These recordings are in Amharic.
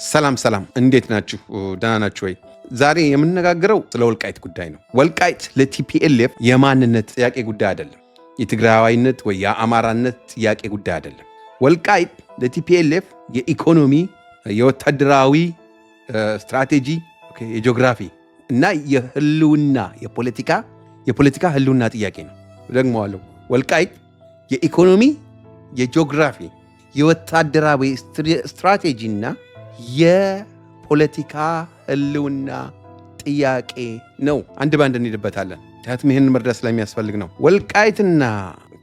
ሰላም እንዴት ናችሁ? ደህና ናችሁ ወይ? ዛሬ የምንነጋገረው ስለ ወልቃይት ጉዳይ ነው። ወልቃይት ለቲፒኤልኤፍ የማንነት ጥያቄ ጉዳይ አይደለም። የትግራዋይነት ወይ የአማራነት ጥያቄ ጉዳይ አይደለም። ወልቃይት ለቲፒኤልኤፍ የኢኮኖሚ፣ የወታደራዊ ስትራቴጂ፣ የጂኦግራፊ እና የህልውና የፖለቲካ ህልውና ጥያቄ ነው። ደግሞዋለሁ። ወልቃይት የኢኮኖሚ፣ የጂኦግራፊ፣ የወታደራዊ ስትራቴጂና የፖለቲካ ህልውና ጥያቄ ነው። አንድ ባንድ እንሄድበታለን። ምክንያቱም ይህንን መርዳት ስለሚያስፈልግ ነው። ወልቃይትና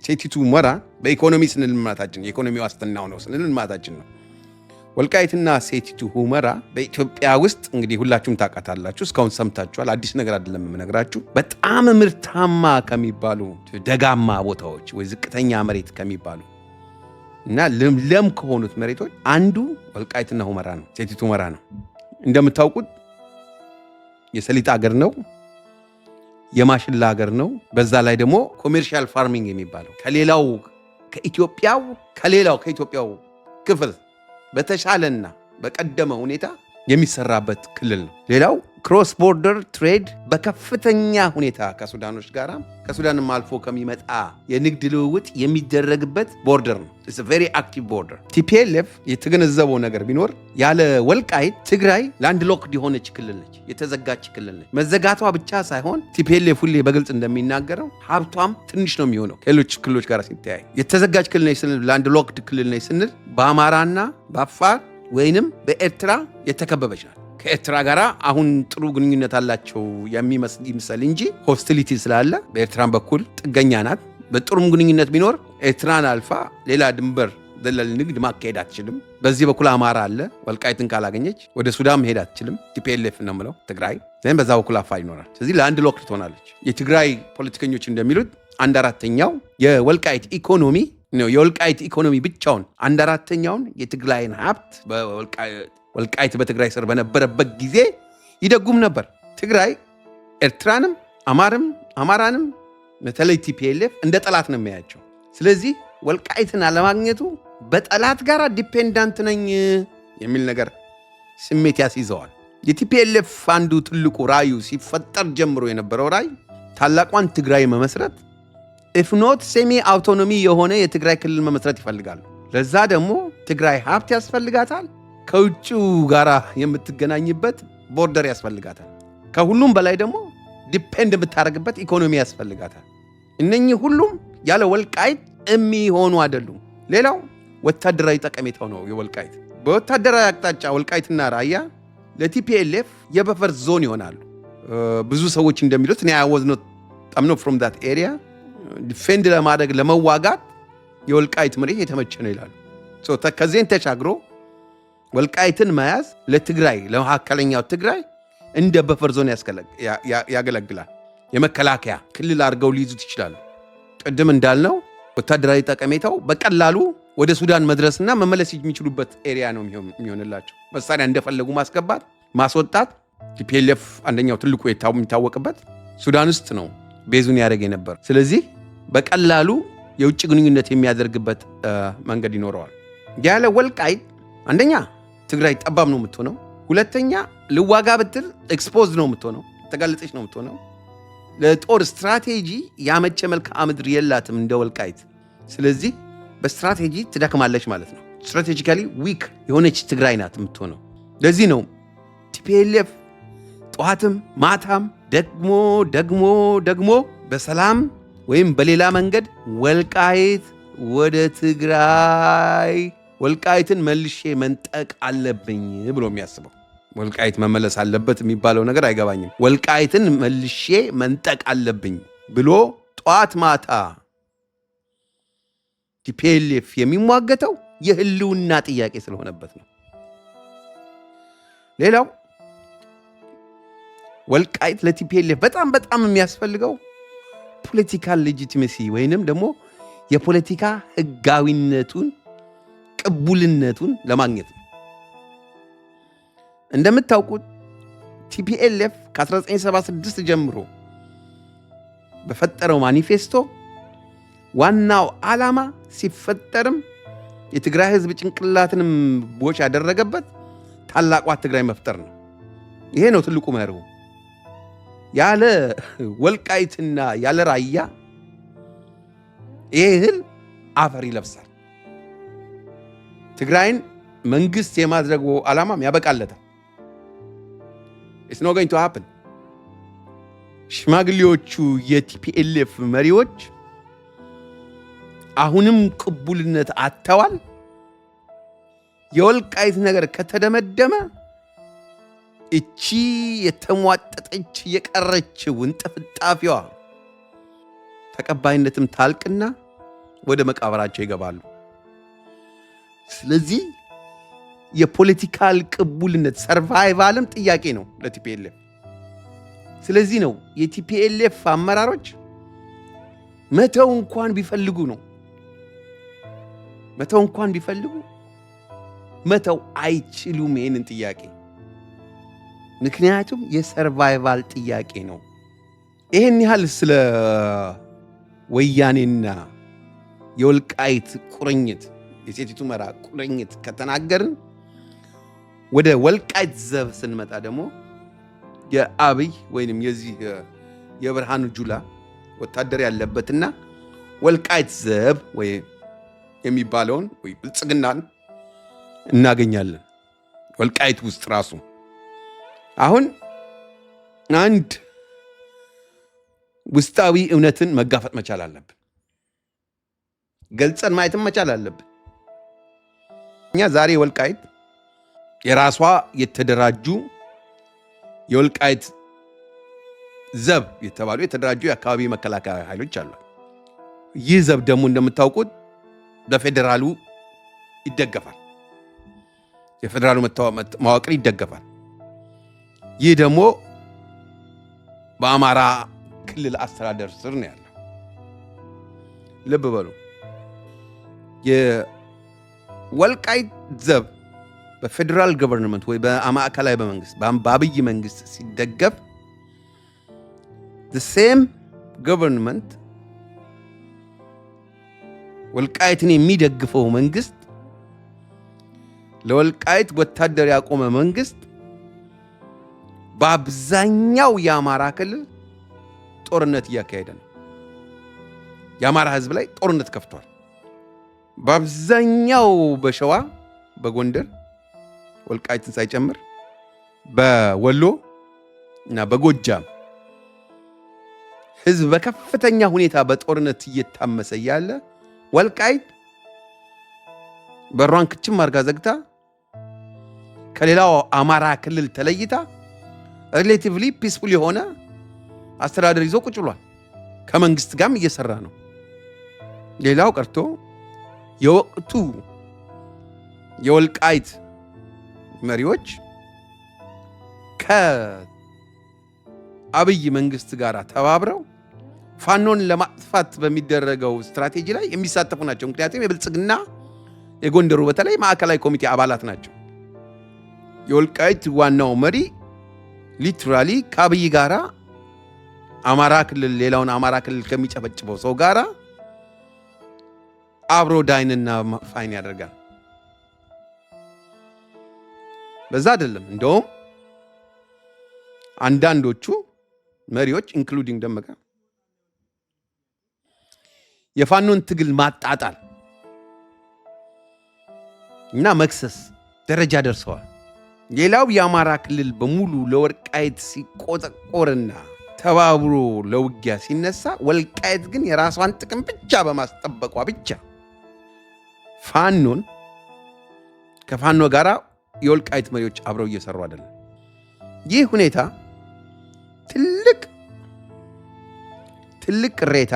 ሴቲቱ ሁመራ በኢኮኖሚ ስንል ልማታችን የኢኮኖሚ ዋስትናው ነው ስንል ልማታችን ነው። ወልቃይትና ሴቲቱ ሁመራ በኢትዮጵያ ውስጥ እንግዲህ ሁላችሁም ታውቃታላችሁ፣ እስካሁን ሰምታችኋል። አዲስ ነገር አይደለም የምነግራችሁ። በጣም ምርታማ ከሚባሉ ደጋማ ቦታዎች ወይ ዝቅተኛ መሬት ከሚባሉ እና ለም ከሆኑት መሬቶች አንዱ ወልቃይትና ሁመራ ነው። ሴቲቱ ሁመራ ነው። እንደምታውቁት የሰሊጥ ሀገር ነው፣ የማሽላ ሀገር ነው። በዛ ላይ ደግሞ ኮሜርሻል ፋርሚንግ የሚባለው ከኢትዮጵያው ክፍል በተሻለና በቀደመ ሁኔታ የሚሰራበት ክልል ነው። ሌላው ክሮስ ቦርደር ትሬድ በከፍተኛ ሁኔታ ከሱዳኖች ጋር ከሱዳንም አልፎ ከሚመጣ የንግድ ልውውጥ የሚደረግበት ቦርደር ነው። ኢትስ አ ቬሪ አክቲቭ ቦርደር። ቲፒኤልኤፍ የተገነዘበው ነገር ቢኖር ያለ ወልቃይት ትግራይ ላንድ ሎክድ የሆነች ክልል ነች፣ የተዘጋች ክልል ነች። መዘጋቷ ብቻ ሳይሆን ቲፒኤልኤፍ ሁሌ በግልጽ እንደሚናገረው ሀብቷም ትንሽ ነው የሚሆነው ከሌሎች ክልሎች ጋር ሲተያይ። የተዘጋች ክልል ነች ስንል፣ ላንድ ሎክድ ክልል ነች ስንል በአማራና በአፋር ወይንም በኤርትራ የተከበበች ናት። ከኤርትራ ጋር አሁን ጥሩ ግንኙነት አላቸው ይመስል እንጂ ሆስቲሊቲ ስላለ በኤርትራን በኩል ጥገኛ ናት። በጥሩም ግንኙነት ቢኖር ኤርትራን አልፋ ሌላ ድንበር ዘለል ንግድ ማካሄድ አትችልም። በዚህ በኩል አማራ አለ። ወልቃይትን ካላገኘች ወደ ሱዳን መሄድ አትችልም። ቲፒኤልኤፍ ነው የምለው ትግራይ ዘን በዛ በኩል አፋር ይኖራል። ስለዚህ ለአንድ ሎክድ ትሆናለች። የትግራይ ፖለቲከኞች እንደሚሉት 1/4ኛው የወልቃይት ኢኮኖሚ ብቻውን 1/4ኛውን የትግራይን ሀብት ወልቃይት በትግራይ ስር በነበረበት ጊዜ ይደጉም ነበር። ትግራይ ኤርትራንም አማራንም በተለይ ቲፒኤልኤፍ እንደ ጠላት ነው የሚያያቸው። ስለዚህ ወልቃይትን አለማግኘቱ በጠላት ጋር ዲፔንዳንት ነኝ የሚል ነገር ስሜት ያስይዘዋል። የቲፒኤልኤፍ አንዱ ትልቁ ራዩ ሲፈጠር ጀምሮ የነበረው ራይ ታላቋን ትግራይ መመስረት፣ ኢፍኖት ሴሚ አውቶኖሚ የሆነ የትግራይ ክልል መመስረት ይፈልጋሉ። ለዛ ደግሞ ትግራይ ሀብት ያስፈልጋታል። ከውጭው ጋር የምትገናኝበት ቦርደር ያስፈልጋታል። ከሁሉም በላይ ደግሞ ዲፔንድ የምታደርግበት ኢኮኖሚ ያስፈልጋታል። እነኚህ ሁሉም ያለ ወልቃይት የሚሆኑ አይደሉም። ሌላው ወታደራዊ ጠቀሜታው ነው። የወልቃይት በወታደራዊ አቅጣጫ ወልቃይትና ራያ ለቲፒኤልኤፍ የበፈር ዞን ይሆናሉ። ብዙ ሰዎች እንደሚሉት እኔ I'm not from that area ዲፌንድ ለማድረግ ለመዋጋት የወልቃይት መሬት የተመቸ ነው ይላሉ። ከዚህን ተሻግሮ ወልቃይትን መያዝ ለትግራይ ለመካከለኛው ትግራይ እንደ በፈር ዞን ያገለግላል። የመከላከያ ክልል አድርገው ሊይዙት ይችላሉ። ቅድም እንዳልነው ወታደራዊ ጠቀሜታው በቀላሉ ወደ ሱዳን መድረስና መመለስ የሚችሉበት ኤሪያ ነው የሚሆንላቸው። መሳሪያ እንደፈለጉ ማስገባት ማስወጣት። ቲፒኤልኤፍ አንደኛው ትልቁ የሚታወቅበት ሱዳን ውስጥ ነው ቤዙን ያደረገ ነበር። ስለዚህ በቀላሉ የውጭ ግንኙነት የሚያደርግበት መንገድ ይኖረዋል። ያለ ወልቃይት አንደኛ ትግራይ ጠባብ ነው የምትሆነው። ሁለተኛ ልዋጋ ብትል ኤክስፖዝ ነው የምትሆነው፣ ተጋለጠች ነው የምትሆነው። ለጦር ስትራቴጂ ያመቸ መልክዓ ምድር የላትም እንደ ወልቃይት። ስለዚህ በስትራቴጂ ትደክማለች ማለት ነው። ስትራቴጂካሊ ዊክ የሆነች ትግራይ ናት የምትሆነው። ለዚህ ነው ቲፒኤልኤፍ ጠዋትም ማታም ደግሞ በሰላም ወይም በሌላ መንገድ ወልቃይት ወደ ትግራይ ወልቃይትን መልሼ መንጠቅ አለብኝ ብሎ የሚያስበው። ወልቃይት መመለስ አለበት የሚባለው ነገር አይገባኝም። ወልቃይትን መልሼ መንጠቅ አለብኝ ብሎ ጠዋት ማታ ቲፒኤልኤፍ የሚሟገተው የህልውና ጥያቄ ስለሆነበት ነው። ሌላው ወልቃይት ለቲፒኤልኤፍ በጣም የሚያስፈልገው ፖለቲካል ሌጂቲሜሲ ወይንም ደግሞ የፖለቲካ ህጋዊነቱን ቅቡልነቱን ለማግኘት ነው። እንደምታውቁት ቲፒኤልኤፍ ከ1976 ጀምሮ በፈጠረው ማኒፌስቶ ዋናው ዓላማ ሲፈጠርም የትግራይ ህዝብ ጭንቅላትንም ቦች ያደረገበት ታላቋ ትግራይ መፍጠር ነው። ይሄ ነው ትልቁ መርሁ። ያለ ወልቃይትና ያለ ራያ ይሄ እህል አፈር ይለብሳል። ትግራይን መንግስት የማድረጉ ዓላማም ያበቃለታል። It's not going to happen። ሽማግሌዎቹ የቲፒኤልኤፍ መሪዎች አሁንም ቅቡልነት አጥተዋል። የወልቃይት ነገር ከተደመደመ እቺ የተሟጠጠች የቀረችው እንጥፍጣፊዋ ተቀባይነትም ታልቅና ወደ መቃብራቸው ይገባሉ። ስለዚህ የፖለቲካል ቅቡልነት ሰርቫይቫልም ጥያቄ ነው ለቲፒኤልኤፍ። ስለዚህ ነው የቲፒኤልኤፍ አመራሮች መተው እንኳን ቢፈልጉ መተው አይችሉም ይህንን ጥያቄ። ምክንያቱም የሰርቫይቫል ጥያቄ ነው። ይህን ያህል ስለ ወያኔና የወልቃይት ቁርኝት የሴቲቱ መራ ቁርኝት ከተናገርን ወደ ወልቃይት ዘብ ስንመጣ ደግሞ የአብይ ወይንም የዚህ የብርሃኑ ጁላ ወታደር ያለበትና ወልቃይት ዘብ ወይ የሚባለውን ወይ ብልጽግናን እናገኛለን። ወልቃይት ውስጥ ራሱ አሁን አንድ ውስጣዊ እውነትን መጋፈጥ መቻል አለብን። ገልጸን ማየትም መቻል አለብን። እኛ ዛሬ ወልቃይት የራሷ የተደራጁ የወልቃይት ዘብ የተባሉ የተደራጁ የአካባቢ መከላከያ ኃይሎች አሉ። ይህ ዘብ ደግሞ እንደምታውቁት በፌዴራሉ ይደገፋል። የፌዴራሉ መዋቅር ይደገፋል። ይህ ደግሞ በአማራ ክልል አስተዳደር ስር ነው ያለው። ልብ በሉ። የወልቃይት ዘብ በፌዴራል ገቨርንመንት ወይ በማዕከላዊ በመንግስት በአብይ መንግስት ሲደገፍ the same government ወልቃይትን የሚደግፈው መንግስት ለወልቃይት ወታደር ያቆመ መንግስት በአብዛኛው የአማራ ክልል ጦርነት እያካሄደ ነው። የአማራ ህዝብ ላይ ጦርነት ከፍቷል። በአብዛኛው በሸዋ በጎንደር ወልቃይትን ሳይጨምር በወሎ እና በጎጃም ህዝብ በከፍተኛ ሁኔታ በጦርነት እየታመሰ ያለ ወልቃይት በሯን ክችም አርጋ ዘግታ ከሌላው አማራ ክልል ተለይታ ሪሌቲቭሊ ፒስፉል የሆነ አስተዳደር ይዞ ቁጭ ብሏል። ከመንግስት ጋርም እየሰራ ነው። ሌላው ቀርቶ የወቅቱ የወልቃይት መሪዎች ከአብይ መንግስት ጋር ተባብረው ፋኖን ለማጥፋት በሚደረገው ስትራቴጂ ላይ የሚሳተፉ ናቸው። ምክንያቱም የብልጽግና የጎንደሩ በተለይ ማዕከላዊ ኮሚቴ አባላት ናቸው። የወልቃይት ዋናው መሪ ሊትራሊ ከአብይ ጋራ አማራ ክልል ሌላውን አማራ ክልል ከሚጨፈጭበው ሰው ጋራ አብሮ ዳይንና ፋይን ያደርጋል። በዛ አይደለም። እንደውም አንዳንዶቹ መሪዎች ኢንክሉዲንግ ደመቀ የፋኖን ትግል ማጣጣል እና መክሰስ ደረጃ ደርሰዋል። ሌላው የአማራ ክልል በሙሉ ለወልቃይት ሲቆጠቆርና ተባብሮ ለውጊያ ሲነሳ፣ ወልቃይት ግን የራሷን ጥቅም ብቻ በማስጠበቋ ብቻ ፋኖን ከፋኖ ጋር የወልቃይት መሪዎች አብረው እየሰሩ አይደለም። ይህ ሁኔታ ትልቅ ቅሬታ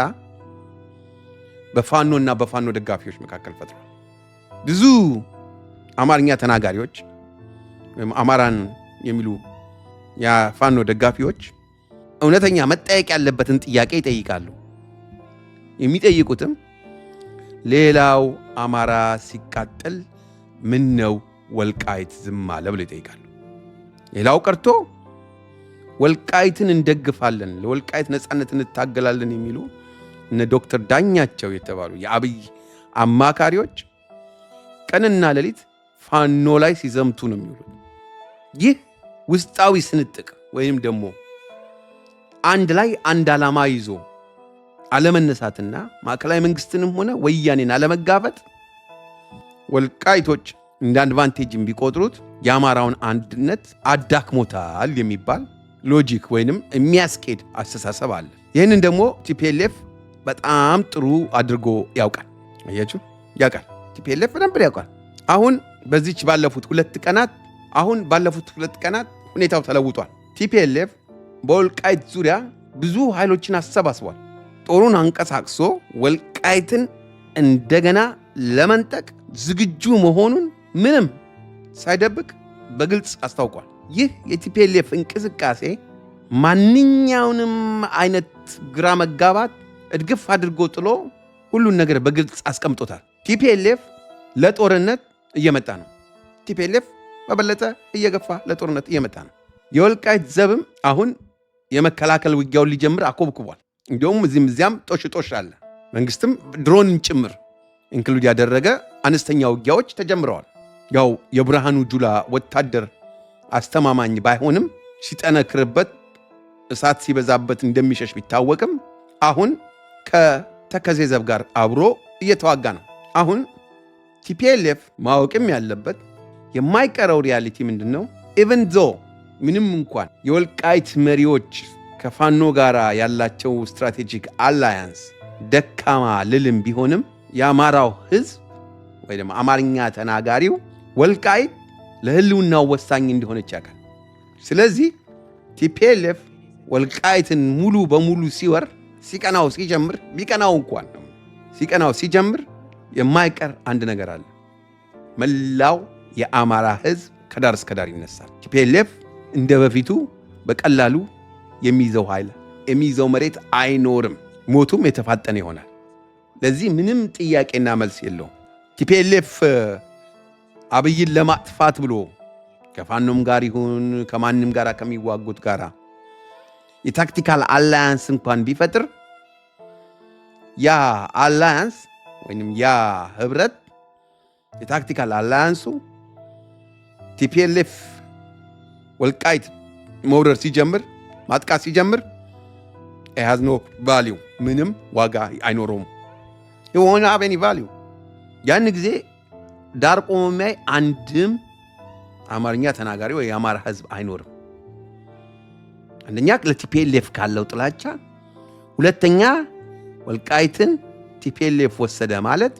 በፋኖና በፋኖ ደጋፊዎች መካከል ፈጥሯል። ብዙ አማርኛ ተናጋሪዎች ወይም አማራን የሚሉ የፋኖ ደጋፊዎች እውነተኛ መጠየቅ ያለበትን ጥያቄ ይጠይቃሉ። የሚጠይቁትም ሌላው አማራ ሲቃጠል ምን ነው ወልቃይት ዝም አለ ብለው ይጠይቃሉ። ሌላው ቀርቶ ወልቃይትን እንደግፋለን፣ ለወልቃይት ነፃነት እንታገላለን የሚሉ እነ ዶክተር ዳኛቸው የተባሉ የአብይ አማካሪዎች ቀንና ሌሊት ፋኖ ላይ ሲዘምቱ ነው የሚውሉት። ይህ ውስጣዊ ስንጥቅ ወይም ደግሞ አንድ ላይ አንድ ዓላማ ይዞ አለመነሳትና ማዕከላዊ መንግስትንም ሆነ ወያኔን አለመጋፈጥ ወልቃይቶች እንደ አድቫንቴጅም ቢቆጥሩት የአማራውን አንድነት አዳክሞታል የሚባል ሎጂክ ወይንም የሚያስኬድ አስተሳሰብ አለ። ይህንን ደግሞ ቲፒኤልኤፍ በጣም ጥሩ አድርጎ ያውቃል። አያችሁ፣ ያውቃል። ቲፒኤልኤፍ በደንብ ያውቃል። አሁን ባለፉት ሁለት ቀናት ሁኔታው ተለውጧል። ቲፒኤልኤፍ በወልቃይት ዙሪያ ብዙ ኃይሎችን አሰባስቧል። ጦሩን አንቀሳቅሶ ወልቃይትን እንደገና ለመንጠቅ ዝግጁ መሆኑን ምንም ሳይደብቅ በግልጽ አስታውቋል። ይህ የቲፒኤልኤፍ እንቅስቃሴ ማንኛውንም አይነት ግራ መጋባት እድግፍ አድርጎ ጥሎ ሁሉን ነገር በግልጽ አስቀምጦታል። ቲፒኤልኤፍ ለጦርነት እየመጣ ነው። ቲፒኤልኤፍ በበለጠ እየገፋ ለጦርነት እየመጣ ነው። የወልቃይት ዘብም አሁን የመከላከል ውጊያውን ሊጀምር አኮብኩቧል። እንዲሁም እዚያም ጦሽ አለ። መንግስትም ድሮን ጭምር ኢንክሉድ ያደረገ አነስተኛ ውጊያዎች ተጀምረዋል። ያው የብርሃኑ ጁላ ወታደር አስተማማኝ ባይሆንም ሲጠነክርበት እሳት ሲበዛበት እንደሚሸሽ ቢታወቅም አሁን ከተከዜ ዘብ ጋር አብሮ እየተዋጋ ነው። አሁን ቲፒኤልኤፍ ማወቅም ያለበት የማይቀረው ሪያሊቲ ምንድን ነው? ኢቨን ዞ ምንም እንኳን የወልቃይት መሪዎች ከፋኖ ጋር ያላቸው ስትራቴጂክ አላያንስ ደካማ ልልም ቢሆንም የአማራው ህዝብ ወይ ደግሞ አማርኛ ተናጋሪው ወልቃይት ለህልውናው ወሳኝ እንደሆነች ያውቃል። ስለዚህ ቲፒኤልኤፍ ወልቃይትን ሙሉ በሙሉ ሲቀናው ሲጀምር የማይቀር አንድ ነገር አለ። መላው የአማራ ህዝብ ከዳር እስከ ዳር ይነሳል። ቲፒኤልኤፍ እንደ በፊቱ በቀላሉ የሚይዘው መሬት አይኖርም። ሞቱም የተፋጠነ ይሆናል። ለዚህ ምንም ጥያቄና መልስ የለውም። ቲፒኤልኤፍ አብይን ለማጥፋት ብሎ ከፋኖም ጋር ይሁን ከማንም ጋር ከሚዋጉት ጋር የታክቲካል አላያንስ እንኳን ቢፈጥር ያ አላያንስ ወይም ያ ህብረት የታክቲካል አላያንሱ ቲፒኤልኤፍ ወልቃይት መውረር ሲጀምር ማጥቃት ሲጀምር has no value ምንም ዋጋ አይኖረውም። የሆነ አበኒ ቫልዩ ያን ጊዜ ዳር ቆሞ የሚያይ አንድም አማርኛ ተናጋሪ ወይ የአማራ ህዝብ አይኖርም። አንደኛ ለቲፒኤልኤፍ ካለው ጥላቻ፣ ሁለተኛ ወልቃይትን ቲፒኤልኤፍ ወሰደ ማለት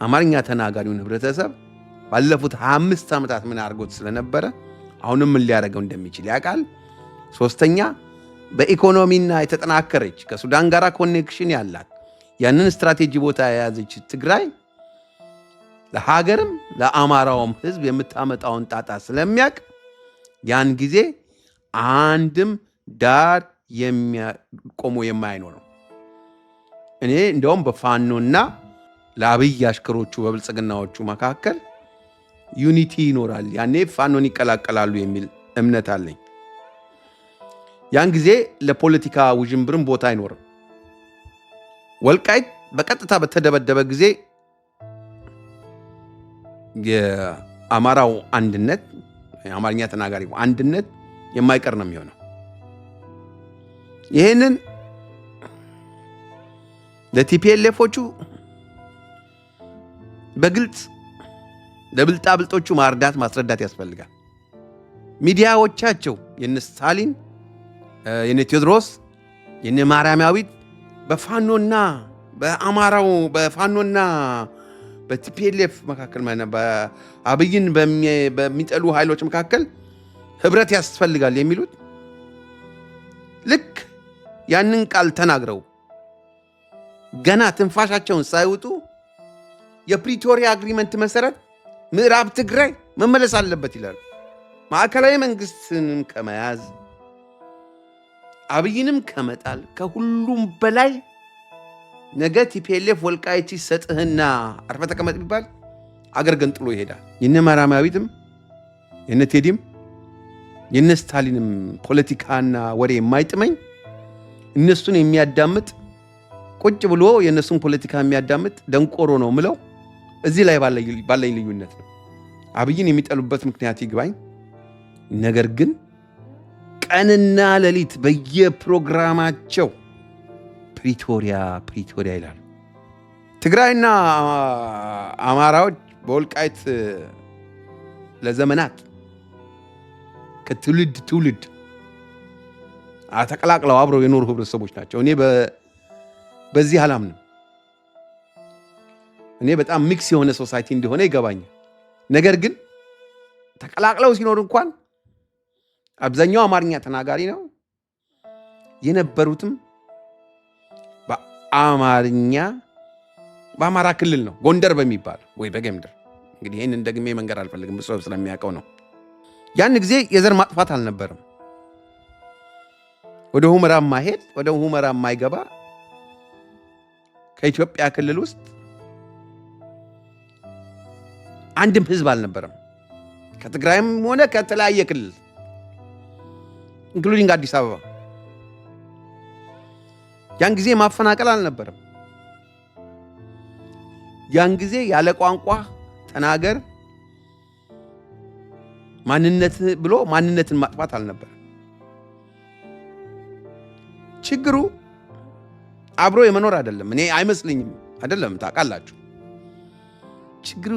አማርኛ ተናጋሪውን ህብረተሰብ ባለፉት 25 ዓመታት ምን አድርጎት ስለነበረ አሁንም ምን ሊያደርገው እንደሚችል ያውቃል። ሶስተኛ በኢኮኖሚና የተጠናከረች ከሱዳን ጋር ኮኔክሽን ያላት ያንን ስትራቴጂ ቦታ የያዘች ትግራይ ለሀገርም ለአማራውም ህዝብ የምታመጣውን ጣጣ ስለሚያውቅ ያን ጊዜ አንድም ዳር ቆሞ የማይኖረው እኔ እንደውም በፋኖና ለአብይ አሽከሮቹ በብልጽግናዎቹ መካከል ዩኒቲ ይኖራል፣ ያኔ ፋኖን ይቀላቀላሉ የሚል እምነት አለኝ። ያን ጊዜ ለፖለቲካ ውዥንብርም ቦታ አይኖርም። ወልቃይት በቀጥታ በተደበደበ ጊዜ የአማራው አንድነት የአማርኛ ተናጋሪ አንድነት የማይቀር ነው የሚሆነው። ይህንን ለቲፒኤልኤፎቹ በግልጽ ለብልጣብልጦቹ ማስረዳት ያስፈልጋል። ሚዲያዎቻቸው የነ ስታሊን የነ ቴዎድሮስ የነ ማርያማዊት በፋኖና በአማራው በፋኖና በቲፒኤልኤፍ መካከል ማለት በአብይን በሚጠሉ ኃይሎች መካከል ህብረት ያስፈልጋል የሚሉት ልክ ያንን ቃል ተናግረው ገና ትንፋሻቸውን ሳይወጡ የፕሪቶሪያ አግሪመንት መሰረት ምዕራብ ትግራይ መመለስ አለበት ይላሉ። ማዕከላዊ መንግስትንም ከመያዝ አብይንም ከመጣል ከሁሉም በላይ ነገ ቲፒኤልኤፍ ወልቃይት ይሰጥህና አርፈ ተቀመጥ ቢባል አገር ገንጥሎ ይሄዳል። የነ ማርያማዊትም የነ ቴዲም የነ ስታሊንም ፖለቲካና ወሬ የማይጥመኝ እነሱን የሚያዳምጥ ቁጭ ብሎ የነሱን ፖለቲካ የሚያዳምጥ ደንቆሮ ነው ምለው እዚህ ላይ ባለኝ ልዩነት ነው። አብይን የሚጠሉበት ምክንያት ይግባኝ፣ ነገር ግን ቀንና ሌሊት በየፕሮግራማቸው ፕሪቶሪያ ይላሉ። ትግራይና አማራዎች በወልቃይት ለዘመናት ከትውልድ ትውልድ ተቀላቅለው አብረው የኖሩ ህብረተሰቦች ናቸው። እኔ በዚህ አላምንም። እኔ በጣም ሚክስ የሆነ ሶሳይቲ እንደሆነ ይገባኛል። ነገር ግን ተቀላቅለው ሲኖር እንኳን አብዛኛው አማርኛ ተናጋሪ ነው የነበሩትም በአማራ ክልል ነው፣ ጎንደር በሚባል ወይ በጌምድር። እንግዲህ ይህንን ደግሜ መንገር አልፈልግም፣ ሰው ስለሚያውቀው ነው። ያን ጊዜ የዘር ማጥፋት አልነበረም። ወደ ሁመራ ማሄድ ወደ ሁመራ ማይገባ ከኢትዮጵያ ክልል ውስጥ አንድም ህዝብ አልነበረም። ከትግራይም ሆነ ከተለያየ ክልል ኢንክሉዲንግ አዲስ አበባ። ያን ጊዜ ማፈናቀል አልነበረም። ያን ጊዜ ያለ ቋንቋ ተናገር ማንነት ብሎ ማንነትን ማጥፋት አልነበረም። ችግሩ አብሮ የመኖር አይደለም። እኔ አይመስልኝም፣ አይደለም። ታውቃላችሁ ችግሩ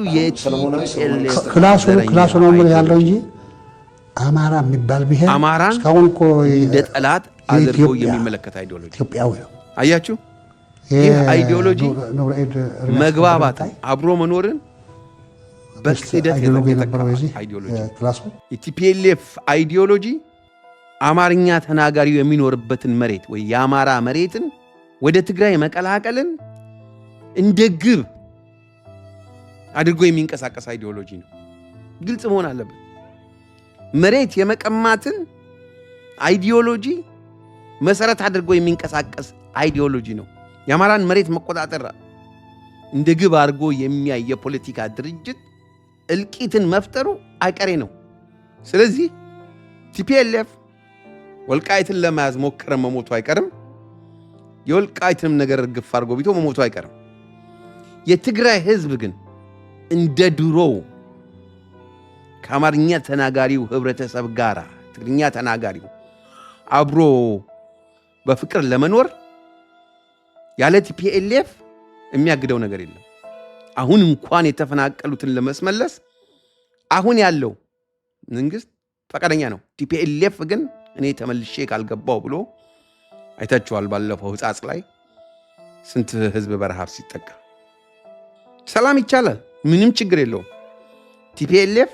ክላሱ ነው ያለው እንጂ አማራ የሚባል ብሔር እስካሁን እኮ እንደ ጠላት አድርጎ የሚመለከት አይዲዮሎጂ ኢትዮጵያዊ ነው። አያችሁ፣ ይህ አይዲዮሎጂ መግባባት፣ አብሮ መኖርን በክህደት የተጠቀመ አይዲዮሎጂ። የቲፒኤልኤፍ አይዲዮሎጂ አማርኛ ተናጋሪው የሚኖርበትን መሬት ወይ የአማራ መሬትን ወደ ትግራይ መቀላቀልን እንደ ግብ አድርጎ የሚንቀሳቀስ አይዲዮሎጂ ነው። ግልጽ መሆን አለበት። መሬት የመቀማትን አይዲዮሎጂ መሰረት አድርጎ የሚንቀሳቀስ አይዲዮሎጂ ነው። የአማራን መሬት መቆጣጠር እንደ ግብ አድርጎ የሚያይ የፖለቲካ ድርጅት እልቂትን መፍጠሩ አይቀሬ ነው። ስለዚህ ቲፒኤልኤፍ ወልቃይትን ለመያዝ ሞከረ፣ መሞቱ አይቀርም። የወልቃይትንም ነገር ግፍ አድርጎ ቢቶ መሞቱ አይቀርም። የትግራይ ህዝብ ግን እንደ ድሮው ከአማርኛ ተናጋሪው ህብረተሰብ ጋር ትግርኛ ተናጋሪው አብሮ በፍቅር ለመኖር ያለ ቲፒኤልኤፍ የሚያግደው ነገር የለም። አሁን እንኳን የተፈናቀሉትን ለማስመለስ አሁን ያለው መንግስት ፈቃደኛ ነው። ቲፒኤልኤፍ ግን እኔ ተመልሼ ካልገባው ብሎ አይታችኋል። ባለፈው ህጻጽ ላይ ስንት ህዝብ በረሃብ ሲጠቃ። ሰላም ይቻላል፣ ምንም ችግር የለውም። ቲፒኤልኤፍ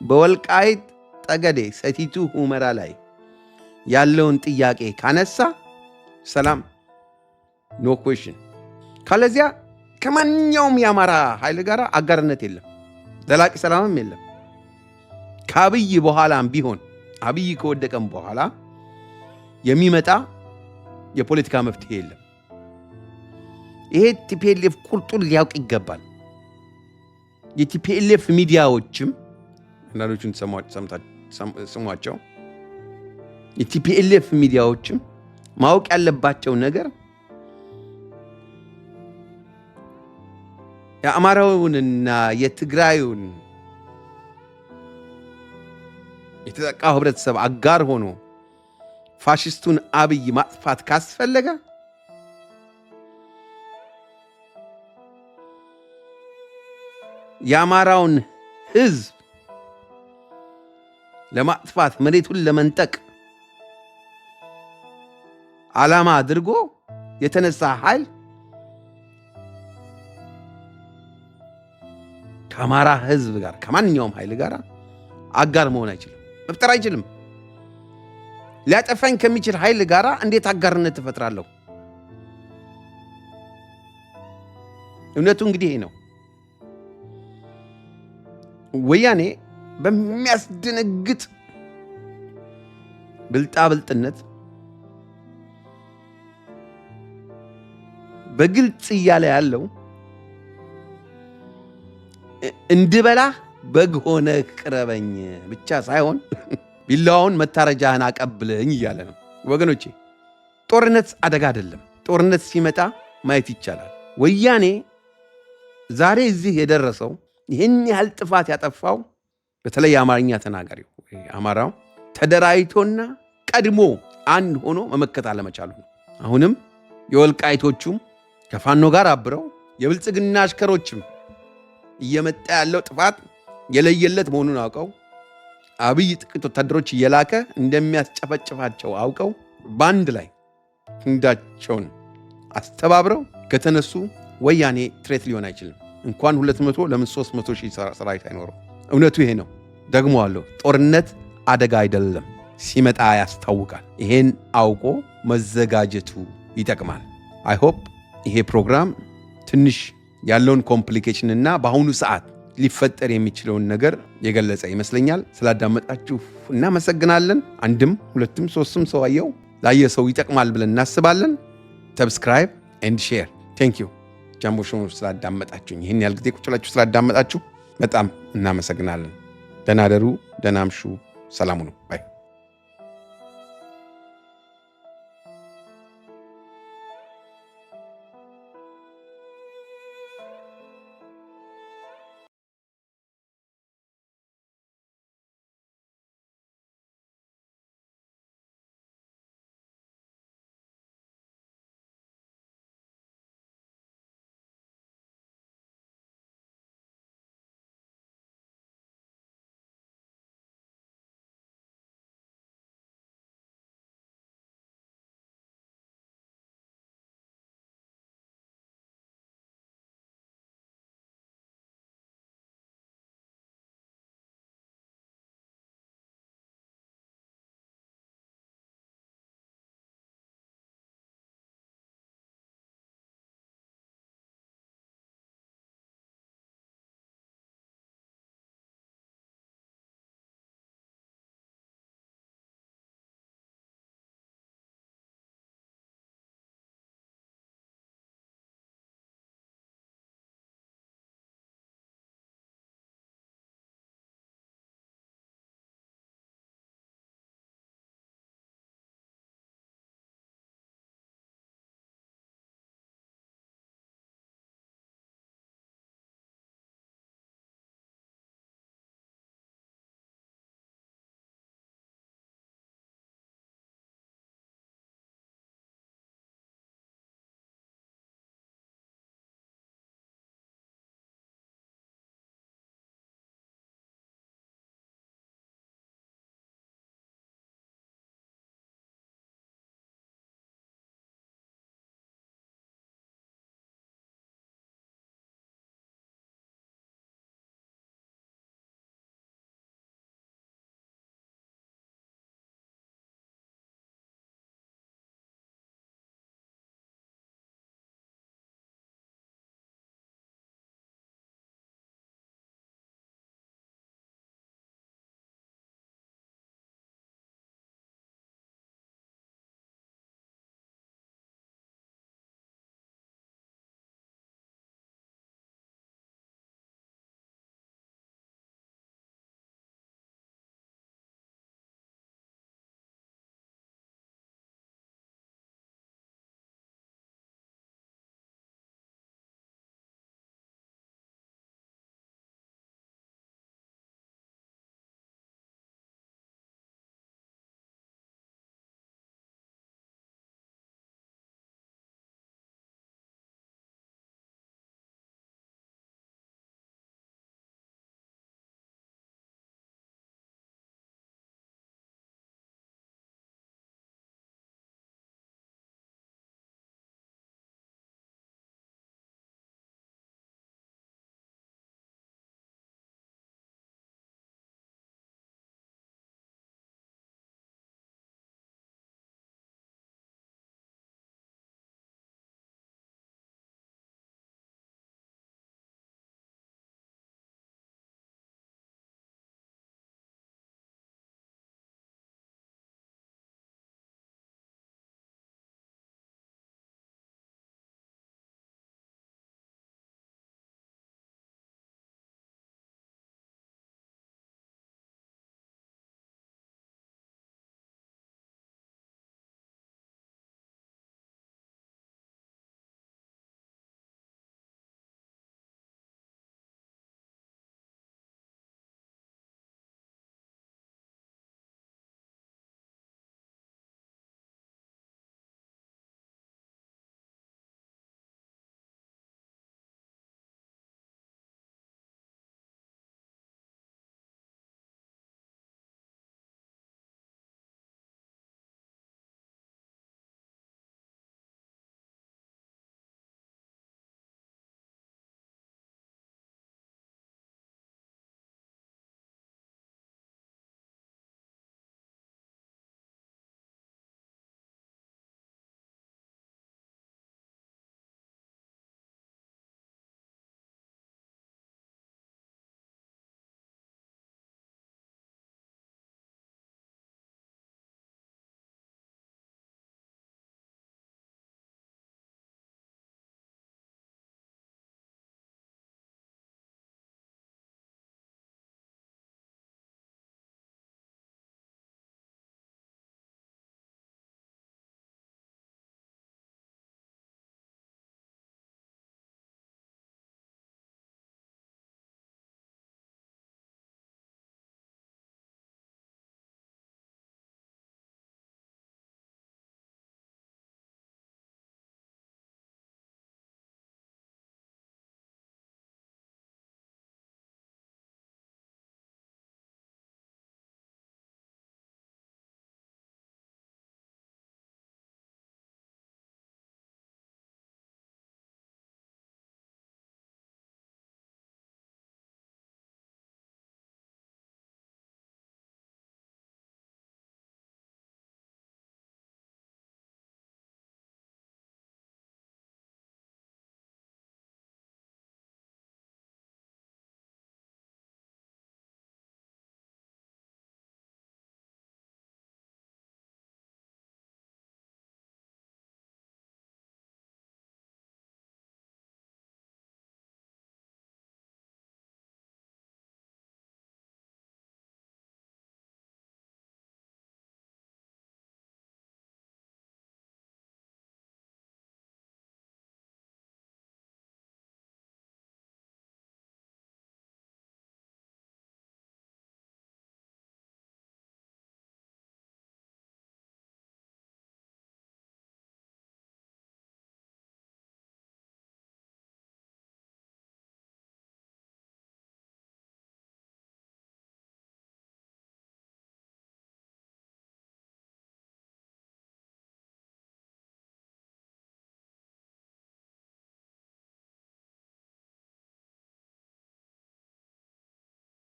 በወልቃይት ጠገዴ፣ ሰቲቱ ሁመራ ላይ ያለውን ጥያቄ ካነሳ ሰላም ኖ ኩዌሽን። ካለዚያ ከማንኛውም የአማራ ኃይል ጋር አጋርነት የለም፣ ዘላቂ ሰላምም የለም። ከአብይ በኋላም ቢሆን አብይ ከወደቀም በኋላ የሚመጣ የፖለቲካ መፍትሄ የለም። ይሄ ቲፒኤልኤፍ ቁርጡን ሊያውቅ ይገባል። የቲፒኤልኤፍ ሚዲያዎችም አንዳንዶቹን ስሟቸው፣ የቲፒኤልኤፍ ሚዲያዎችም ማወቅ ያለባቸው ነገር የአማራውንና የትግራዩን የተጠቃው ህብረተሰብ አጋር ሆኖ ፋሽስቱን አብይ ማጥፋት ካስፈለገ የአማራውን ህዝብ ለማጥፋት መሬቱን ለመንጠቅ ዓላማ አድርጎ የተነሳ ኃይል ከአማራ ህዝብ ጋር ከማንኛውም ኃይል ጋር አጋር መሆን አይችልም፣ መፍጠር አይችልም። ሊያጠፋኝ ከሚችል ኃይል ጋር እንዴት አጋርነት ትፈጥራለሁ? እውነቱ እንግዲህ ይሄ ነው። ወያኔ በሚያስደነግጥ ብልጣብልጥነት በግልጽ እያለ ያለው እንድበላ በግ ሆነ ቅረበኝ ብቻ ሳይሆን ቢላዋውን መታረጃህን አቀብለኝ እያለ ነው። ወገኖቼ ጦርነት አደጋ አይደለም። ጦርነት ሲመጣ ማየት ይቻላል። ወያኔ ዛሬ እዚህ የደረሰው ይህን ያህል ጥፋት ያጠፋው በተለይ የአማርኛ ተናጋሪው አማራው ተደራጅቶና ቀድሞ አንድ ሆኖ መመከት አለመቻሉ ነው። አሁንም የወልቃይቶቹም ከፋኖ ጋር አብረው የብልጽግና አሽከሮችም እየመጣ ያለው ጥፋት የለየለት መሆኑን አውቀው አብይ ጥቂት ወታደሮች እየላከ እንደሚያስጨፈጭፋቸው አውቀው በአንድ ላይ ክንዳቸውን አስተባብረው ከተነሱ ወያኔ ትሬት ሊሆን አይችልም። እንኳን 200 ለምን 300 ሺህ ሰራዊት አይኖረው። እውነቱ ይሄ ነው። ደግሞ አለው ጦርነት አደጋ አይደለም፣ ሲመጣ ያስታውቃል። ይሄን አውቆ መዘጋጀቱ ይጠቅማል። አይ ሆፕ ይሄ ፕሮግራም ትንሽ ያለውን ኮምፕሊኬሽን እና በአሁኑ ሰዓት ሊፈጠር የሚችለውን ነገር የገለጸ ይመስለኛል። ስላዳመጣችሁ እናመሰግናለን። አንድም ሁለትም ሶስትም ሰው አየው ላየ ሰው ይጠቅማል ብለን እናስባለን። ሰብስክራይብ ኤንድ ሼር። ቴንክ ዩ ጃምቦ ሾው ስላዳመጣችሁኝ፣ ይህን ያህል ጊዜ ቁጭ ብላችሁ ስላዳመጣችሁ በጣም እናመሰግናለን። ደህና ደሩ፣ ደህና አምሹ። ሰላሙ ነው ባይ